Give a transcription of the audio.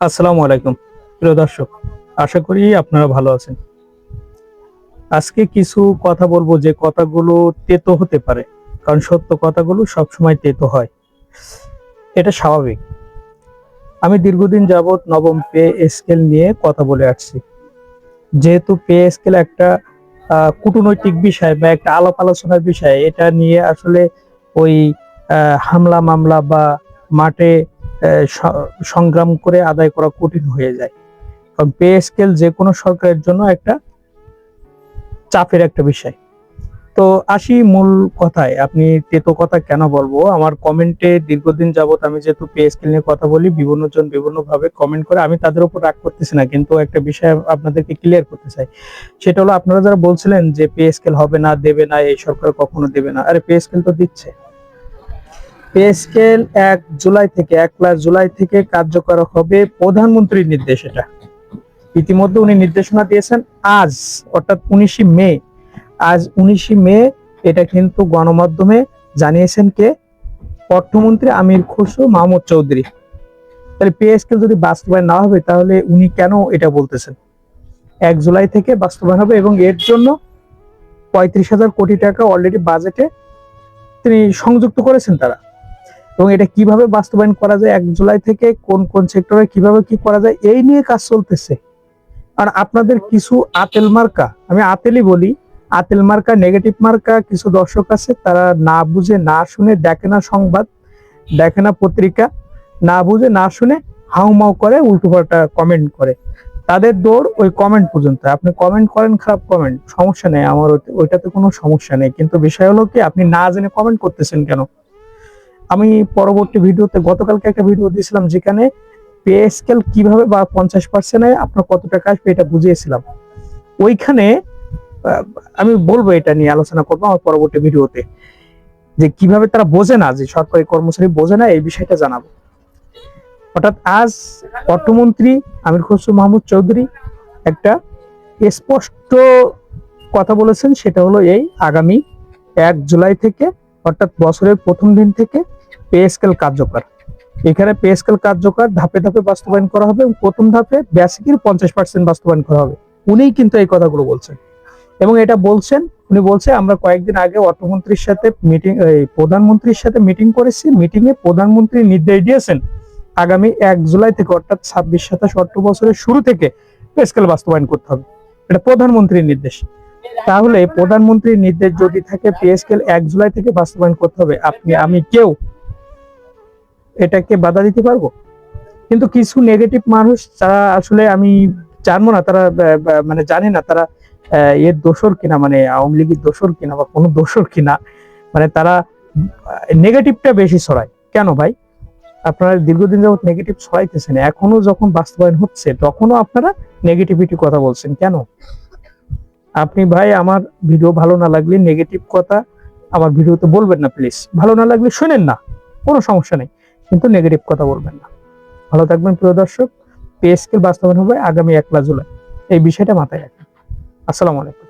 আসসালামু আলাইকুম প্রিয় দর্শক, আশা করি আপনারা ভালো আছেন। আজকে কিছু কথা বলবো যে কথাগুলো তেতো হতে পারে, কারণ সত্য কথাগুলো সবসময় তেতো হয়, এটা স্বাভাবিক। আমি দীর্ঘদিন যাবৎ নবম পে স্কেল নিয়ে কথা বলে আসছি। যেহেতু পে স্কেল একটা কূটনৈতিক বিষয় বা একটা আলাপ আলোচনার বিষয়, এটা নিয়ে আসলে ওই হামলা মামলা বা মাঠে সংগ্রাম করে আদায় করা কঠিন হয়ে যায়। কারণ পে স্কেল যে কোনো সরকারের জন্য একটা চাপের একটা বিষয়। তো আসি মূল কথায়, আপনি তেতো কথা কেন বলবো? আমার কমেন্টে দীর্ঘদিন যাবত আমি যেহেতু পে স্কেল নিয়ে কথা বলি, বিভিন্ন জন বিভিন্ন ভাবে কমেন্ট করে, আমি তাদের উপর রাগ করতেছি না, কিন্তু একটা বিষয় আপনাদেরকে ক্লিয়ার করতে চাই। সেটা হলো, আপনারা যারা বলছিলেন যে পে স্কেল হবে না, দেবে না, এই সরকার কখনো দেবে না, আরে পে স্কেল তো দিচ্ছে। পে স্কেল 1 জুলাই থেকে কার্যকর হবে, প্রধানমন্ত্রীর নির্দেশ। এটা ইতিমধ্যে উনি নির্দেশনা দিয়েছেন আজ, অর্থাৎ 19 মে। আজ 19 মে এটা কিন্তু গণমাধ্যমে জানিয়েছেন কে? অর্থমন্ত্রী আমির খসরু মাহমুদ চৌধুরী। তাহলে পে স্কেল যদি বাস্তবায়ন না হবে, তাহলে উনি কেন এটা বলতেছেন? 1 জুলাই থেকে বাস্তবায়ন হবে এবং এর জন্য 35,000 কোটি টাকা অলরেডি বাজেটে তিনি সংযুক্ত করেছেন তারা। এবং এটা কিভাবে বাস্তবায়ন করা যায়, 1 জুলাই থেকে কোন কোন সেক্টরে কিভাবে কি করা যায়, এই নিয়ে কাজ চলতেছে। আর আপনাদের কিছু আতেল মার্কা, আমি আতেলই বলি, আতেল মার্কা, নেগেটিভ মার্কা কিছু দর্শক আছে, তারা না বুঝে না শুনে, দেখে না সংবাদ, দেখে না পত্রিকা, না বুঝে না শুনে হাউমাউ করে, উল্টোপাল্টা কমেন্ট করে। তাদের দৌড় ওই কমেন্ট পর্যন্ত। আপনি কমেন্ট করেন, খারাপ কমেন্ট, সমস্যা নেই, আমার ওইটাতে কোনো সমস্যা নেই, কিন্তু বিষয় হলো কি, আপনি না জেনে কমেন্ট করতেছেন কেন? আমি পরবর্তী ভিডিওতে গতকালকে একটা ভিডিও দিয়েছিলাম, যেখানে পে স্কেল কিভাবে বা 50%-এ আপনার কত টাকা আসবে এটা বুঝিয়েছিলাম। ওইখানে আমি বলবো, এটা নিয়ে আলোচনা করবো আমার পরবর্তী ভিডিওতে, যে কিভাবে তারা বোঝে না, যে সরকারি কর্মচারী বোঝে না, এই বিষয়টা জানাবো। অর্থাৎ আজ অর্থমন্ত্রী আমির খসরু মাহমুদ চৌধুরী একটা স্পষ্ট কথা বলেছেন, সেটা হলো এই, আগামী 1 জুলাই থেকে, অর্থাৎ বছরের প্রথম দিন থেকে পে স্কেল কার্যকর। এখানে পে স্কেল কার্যকর ধাপে ধাপে বাস্তবায়ন করা হবে এবং প্রথম ধাপে বেসিকের 50% বাস্তবায়ন করা হবে। উনিই কিন্তু এই কথাগুলো বলছেন এবং এটা বলছেন, উনি বলছে, আমরা কয়েকদিন আগে অর্থমন্ত্রীর সাথে মিটিং, প্রধানমন্ত্রীর সাথে মিটিং করেছি। মিটিং এ প্রধানমন্ত্রী নির্দেশ দিয়েছেন আগামী 1 জুলাই থেকে, অর্থাৎ 26-27 অর্থ বছরের শুরু থেকে পে স্কেল বাস্তবায়ন করতে হবে। এটা প্রধানমন্ত্রীর নির্দেশ। তাহলে প্রধানমন্ত্রীর নির্দেশ যদি থাকে পে স্কেল 1 জুলাই থেকে বাস্তবায়ন করতে হবে, আপনি আমি কেউ এটাকে বাধা দিতে পারবো? কিন্তু কিছু নেগেটিভ মানুষ, যারা আসলে আমি জানবো না, তারা মানে জানি না তারা এর দোষর কিনা, মানে আওয়ামী লীগের দোষর কিনা বা কোনো দোষর কিনা, মানে তারা নেগেটিভটা বেশি ছড়ায় কেন ভাই? আপনারা দীর্ঘদিন যাবত নেগেটিভ ছড়াইতেছেন, এখনো যখন বাস্তবায়ন হচ্ছে তখনও আপনারা নেগেটিভিটি কথা বলছেন কেন? আপনি ভাই, আমার ভিডিও ভালো না লাগলে নেগেটিভ কথা আমার ভিডিওতে বলবেন না প্লিজ। ভালো না লাগলে শুনেন না, কোনো সমস্যা নেই, কিন্তু নেগেটিভ কথা বলবেন না। ভালো থাকবেন প্রিয় দর্শক। পে স্কেল বাস্তবায়ন হবে আগামী 1 জুলাই, এই বিষয়টা মাথায় রাখবেন। আসসালামু আলাইকুম।